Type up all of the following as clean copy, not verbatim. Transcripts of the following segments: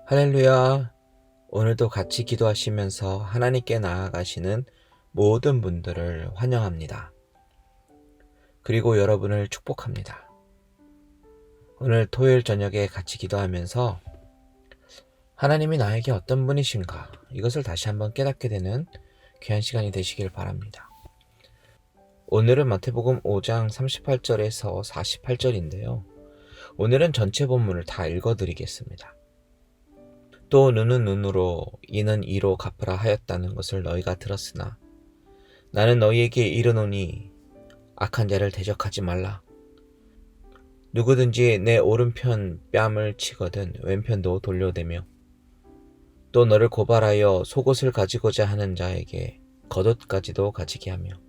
할렐루야. 오늘도 같이 기도하시면서 하나님께 나아가시는 모든 분들을 환영합니다. 그리고 여러분을 축복합니다. 오늘 토요일 저녁에 같이 기도하면서 하나님이 나에게 어떤 분이신가, 이것을 다시 한번 깨닫게 되는 귀한 시간이 되시길 바랍니다. 오늘은 마태복음 5장 38절에서 48절인데요. 오늘은 전체 본문을 다 읽어드리겠습니다. 또 눈은 눈으로 이는 이로 갚으라 하였다는 것을 너희가 들었으나 나는 너희에게 이르노니 악한 자를 대적하지 말라. 누구든지 내 오른편 뺨을 치거든 왼편도 돌려대며 또 너를 고발하여 속옷을 가지고자 하는 자에게 겉옷까지도 가지게 하며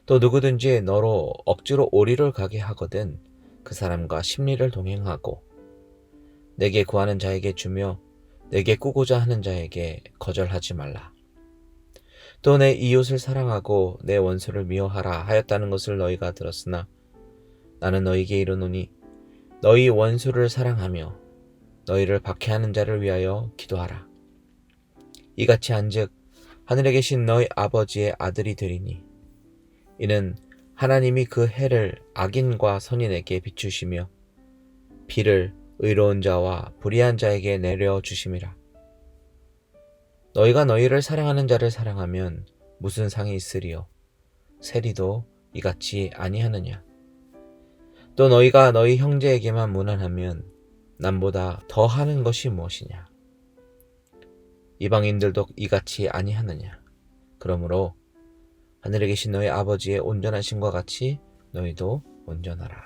또 누구든지 너로 억지로 오리를 가게 하거든 그 사람과 심리를 동행하고 내게 구하는 자에게 주며 내게 꾸고자 하는 자에게 거절하지 말라. 또 내 이웃을 사랑하고 내 원수를 미워하라 하였다는 것을 너희가 들었으나 나는 너희에게 이르노니 너희 원수를 사랑하며 너희를 박해하는 자를 위하여 기도하라. 이같이 한즉 하늘에 계신 너희 아버지의 아들이 되리니 이는 하나님이 그 해를 악인과 선인에게 비추시며 비를 의로운 자와 불의한 자에게 내려주심이라. 너희가 너희를 사랑하는 자를 사랑하면 무슨 상이 있으리요? 세리도 이같이 아니하느냐? 또 너희가 너희 형제에게만 무난하면 남보다 더 하는 것이 무엇이냐? 이방인들도 이같이 아니하느냐? 그러므로 하늘에 계신 너희 아버지의 온전하심과 같이 너희도 온전하라.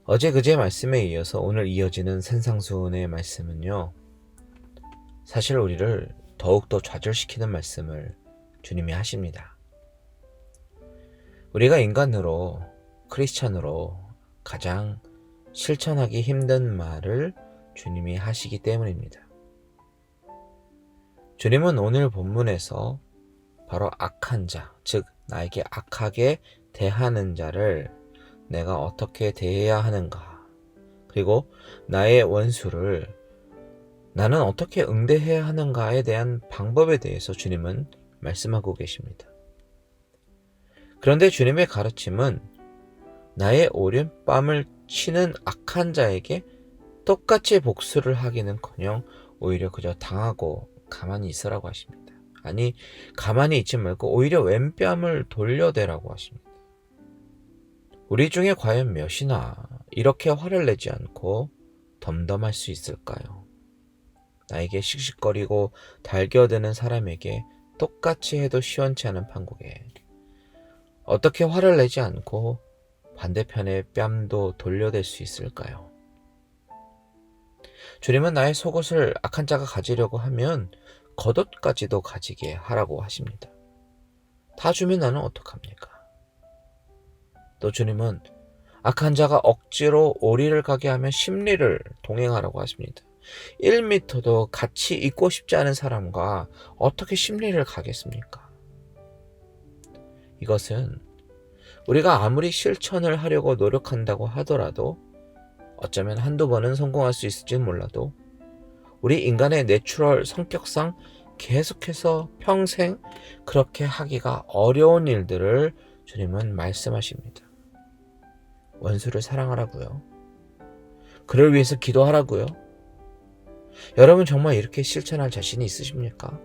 어제 그제 말씀에 이어서 오늘 이어지는 산상수훈의 말씀은요, 사실 우리를 더욱더 좌절시키는 말씀을 주님이 하십니다. 우리가 인간으로, 크리스찬으로 가장 실천하기 힘든 말을 주님이 하시기 때문입니다. 주님은 오늘 본문에서 바로 악한 자, 즉 나에게 악하게 대하는 자를 내가 어떻게 대해야 하는가, 그리고 나의 원수를 나는 어떻게 응대해야 하는가에 대한 방법에 대해서 주님은 말씀하고 계십니다. 그런데 주님의 가르침은 나의 오른뺨을 치는 악한 자에게 똑같이 복수를 하기는커녕 오히려 그저 당하고 가만히 있으라고 하십니다. 아니, 가만히 있지 말고 오히려 왼뺨을 돌려대라고 하십니다. 우리 중에 과연 몇이나 이렇게 화를 내지 않고 덤덤할 수 있을까요? 나에게 씩씩거리고 달겨드는 사람에게 똑같이 해도 시원치 않은 판국에 어떻게 화를 내지 않고 반대편의 뺨도 돌려댈 수 있을까요? 주님은 나의 속옷을 악한 자가 가지려고 하면 겉옷까지도 가지게 하라고 하십니다. 다 주면 나는 어떡합니까? 또 주님은 악한 자가 억지로 오리를 가게 하면 심리를 동행하라고 하십니다. 1m도 같이 있고 싶지 않은 사람과 어떻게 심리를 가겠습니까? 이것은 우리가 아무리 실천을 하려고 노력한다고 하더라도 어쩌면 한두 번은 성공할 수 있을지는 몰라도 우리 인간의 내추럴 성격상 계속해서 평생 그렇게 하기가 어려운 일들을 주님은 말씀하십니다. 원수를 사랑하라고요. 그를 위해서 기도하라고요. 여러분 정말 이렇게 실천할 자신이 있으십니까?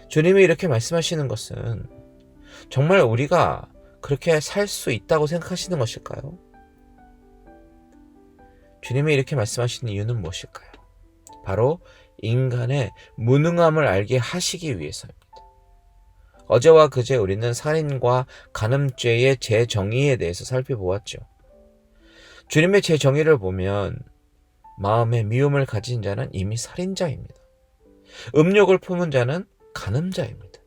주님이 이렇게 말씀하시는 것은 정말 우리가 그렇게 살 수 있다고 생각하시는 것일까요? 주님이 이렇게 말씀하시는 이유는 무엇일까요? 바로 인간의 무능함을 알게 하시기 위해서입니다. 어제와 그제 우리는 살인과 간음죄의 재정의에 대해서 살펴보았죠. 주님의 재정의를 보면 마음에 미움을 가진 자는 이미 살인자입니다. 음욕을 품은 자는 간음자입니다.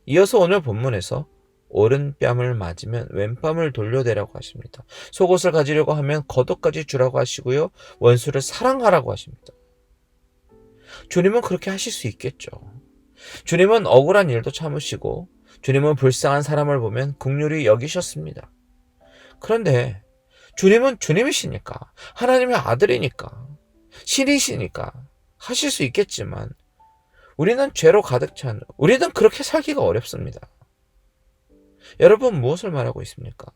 이어서 오늘 본문에서 오른뺨을 맞으면 왼뺨을 돌려대라고 하십니다. 속옷을 가지려고 하면 겉옷까지 주라고 하시고요. 원수를 사랑하라고 하십니다. 주님은 그렇게 하실 수 있겠죠. 주님은 억울한 일도 참으시고 주님은 불쌍한 사람을 보면 긍휼히 여기셨습니다. 그런데 주님은 주님이시니까, 하나님의 아들이니까, 신이시니까 하실 수 있겠지만 우리는 죄로 가득 찬, 우리는 그렇게 살기가 어렵습니다. 여러분, 무엇을 말하고 있습니까?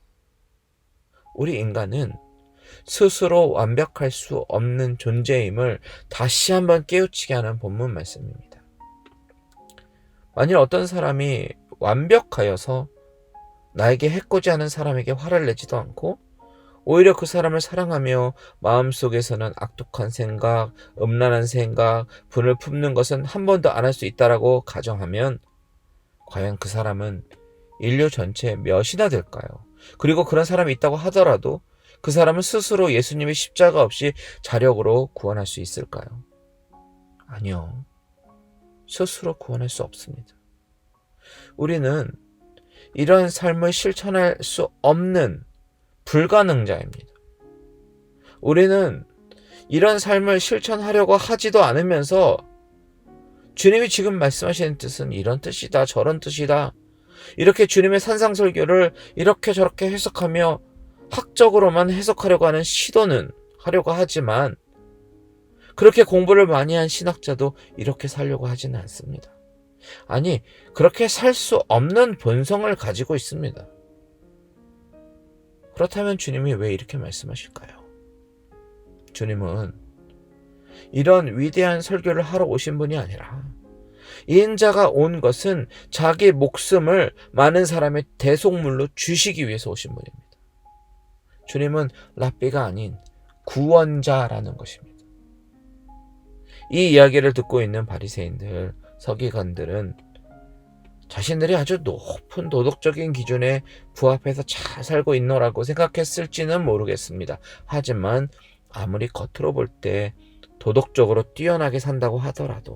우리 인간은 스스로 완벽할 수 없는 존재임을 다시 한번 깨우치게 하는 본문 말씀입니다. 만일 어떤 사람이 완벽하여서 나에게 해코지 하는 사람에게 화를 내지도 않고 오히려 그 사람을 사랑하며 마음속에서는 악독한 생각, 음란한 생각, 분을 품는 것은 한 번도 안 할 수 있다라고 가정하면 과연 그 사람은 인류 전체에 몇이나 될까요? 그리고 그런 사람이 있다고 하더라도 그 사람은 스스로 예수님의 십자가 없이 자력으로 구원할 수 있을까요? 아니요. 스스로 구원할 수 없습니다. 우리는 이런 삶을 실천할 수 없는 불가능자입니다. 우리는 이런 삶을 실천하려고 하지도 않으면서 주님이 지금 말씀하시는 뜻은 이런 뜻이다, 저런 뜻이다, 이렇게 주님의 산상설교를 이렇게 저렇게 해석하며 학적으로만 해석하려고 하는 시도는 하려고 하지만 그렇게 공부를 많이 한 신학자도 이렇게 살려고 하지는 않습니다. 아니, 그렇게 살 수 없는 본성을 가지고 있습니다. 그렇다면 주님이 왜 이렇게 말씀하실까요? 주님은 이런 위대한 설교를 하러 오신 분이 아니라 인자가 온 것은 자기 목숨을 많은 사람의 대속물로 주시기 위해서 오신 분입니다. 주님은 랍비가 아닌 구원자라는 것입니다. 이 이야기를 듣고 있는 바리새인들, 서기관들은 자신들이 아주 높은 도덕적인 기준에 부합해서 잘 살고 있노라고 생각했을지는 모르겠습니다. 하지만 아무리 겉으로 볼 때 도덕적으로 뛰어나게 산다고 하더라도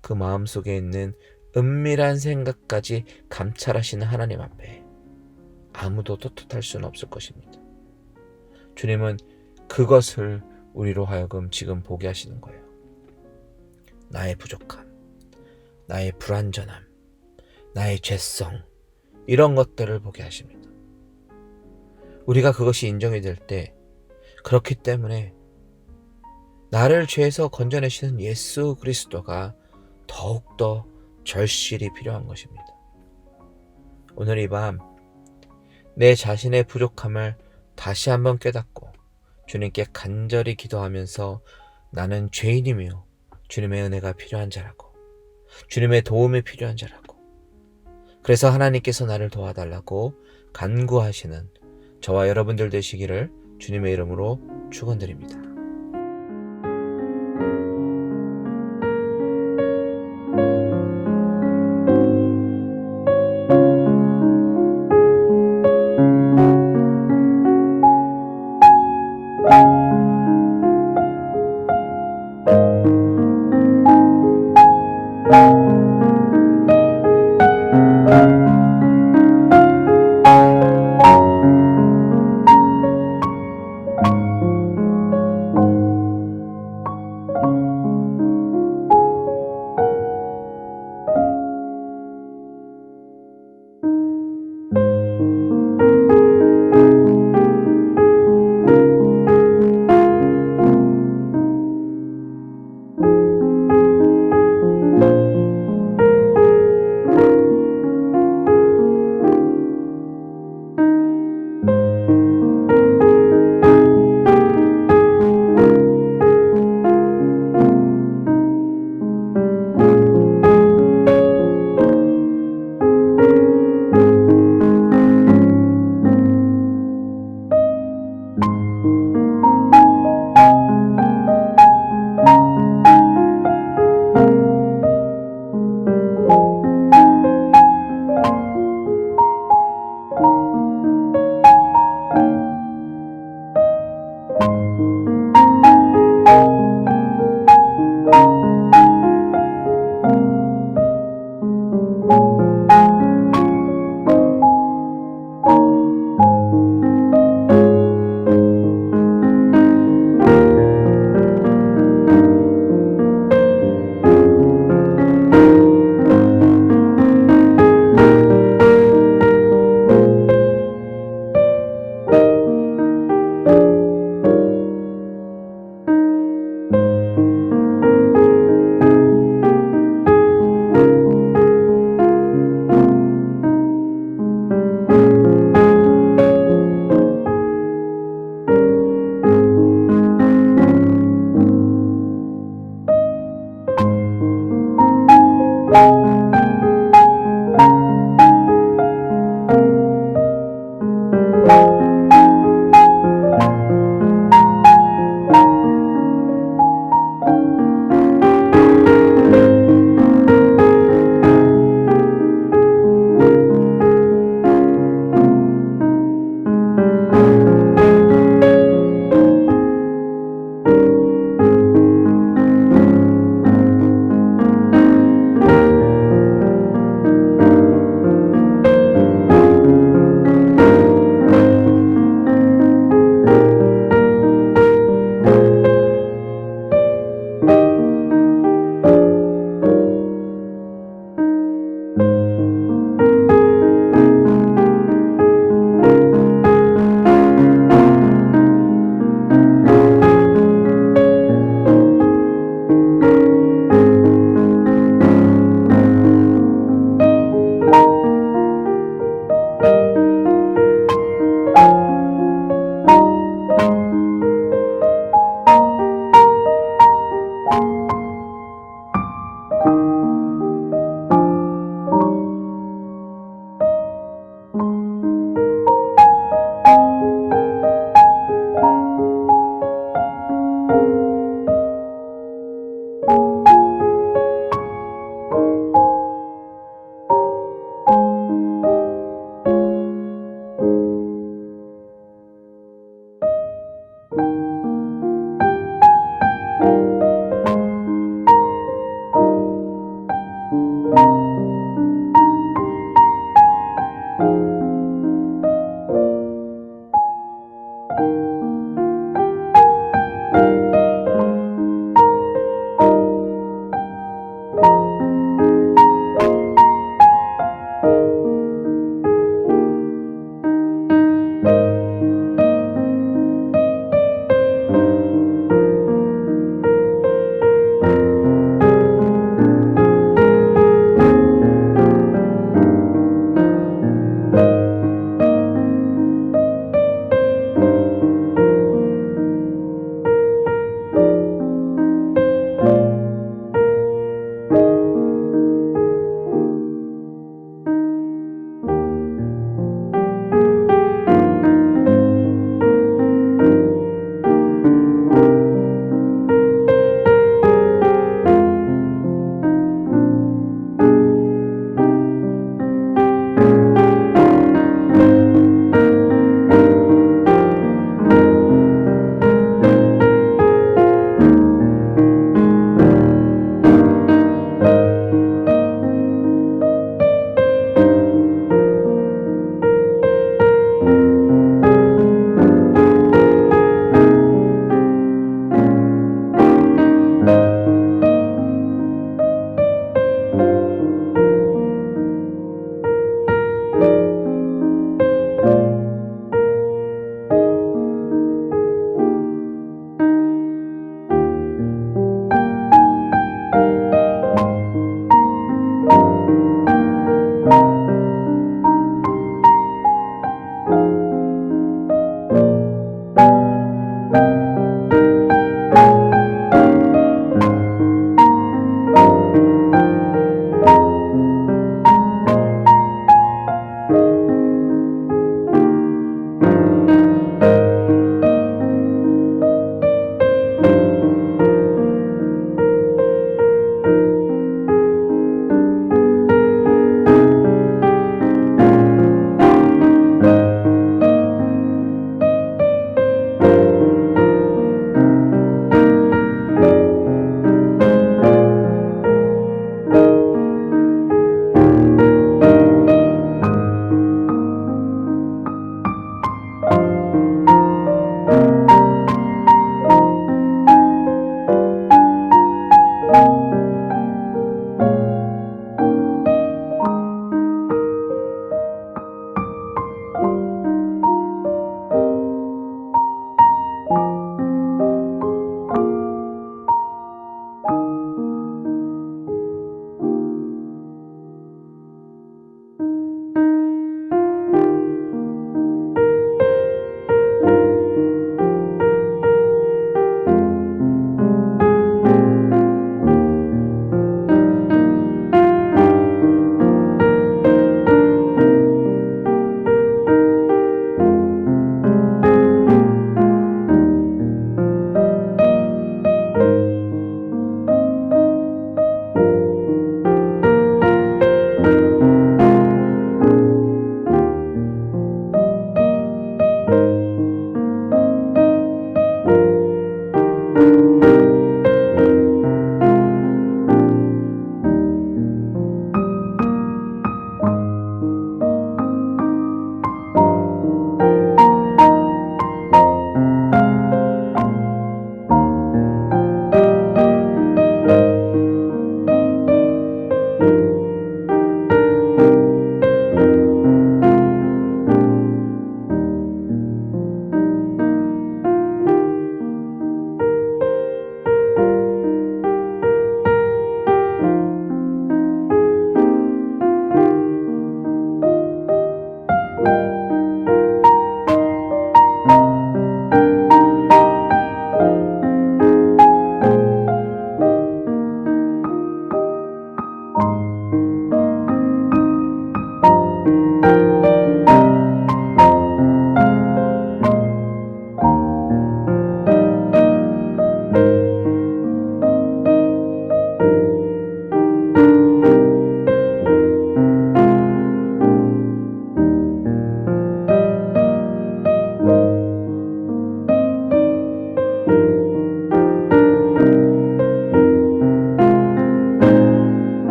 그 마음속에 있는 은밀한 생각까지 감찰하시는 하나님 앞에 아무도 떳떳할 수는 없을 것입니다. 주님은 그것을 우리로 하여금 지금 보게 하시는 거예요. 나의 부족함, 나의 불완전함, 나의 죄성, 이런 것들을 보게 하십니다. 우리가 그것이 인정이 될 때, 그렇기 때문에 나를 죄에서 건져내시는 예수 그리스도가 더욱더 절실히 필요한 것입니다. 오늘 이 밤 내 자신의 부족함을 다시 한번 깨닫고 주님께 간절히 기도하면서 나는 죄인이며 주님의 은혜가 필요한 자라고, 주님의 도움이 필요한 자라고, 그래서 하나님께서 나를 도와달라고 간구하시는 저와 여러분들 되시기를 주님의 이름으로 축원드립니다.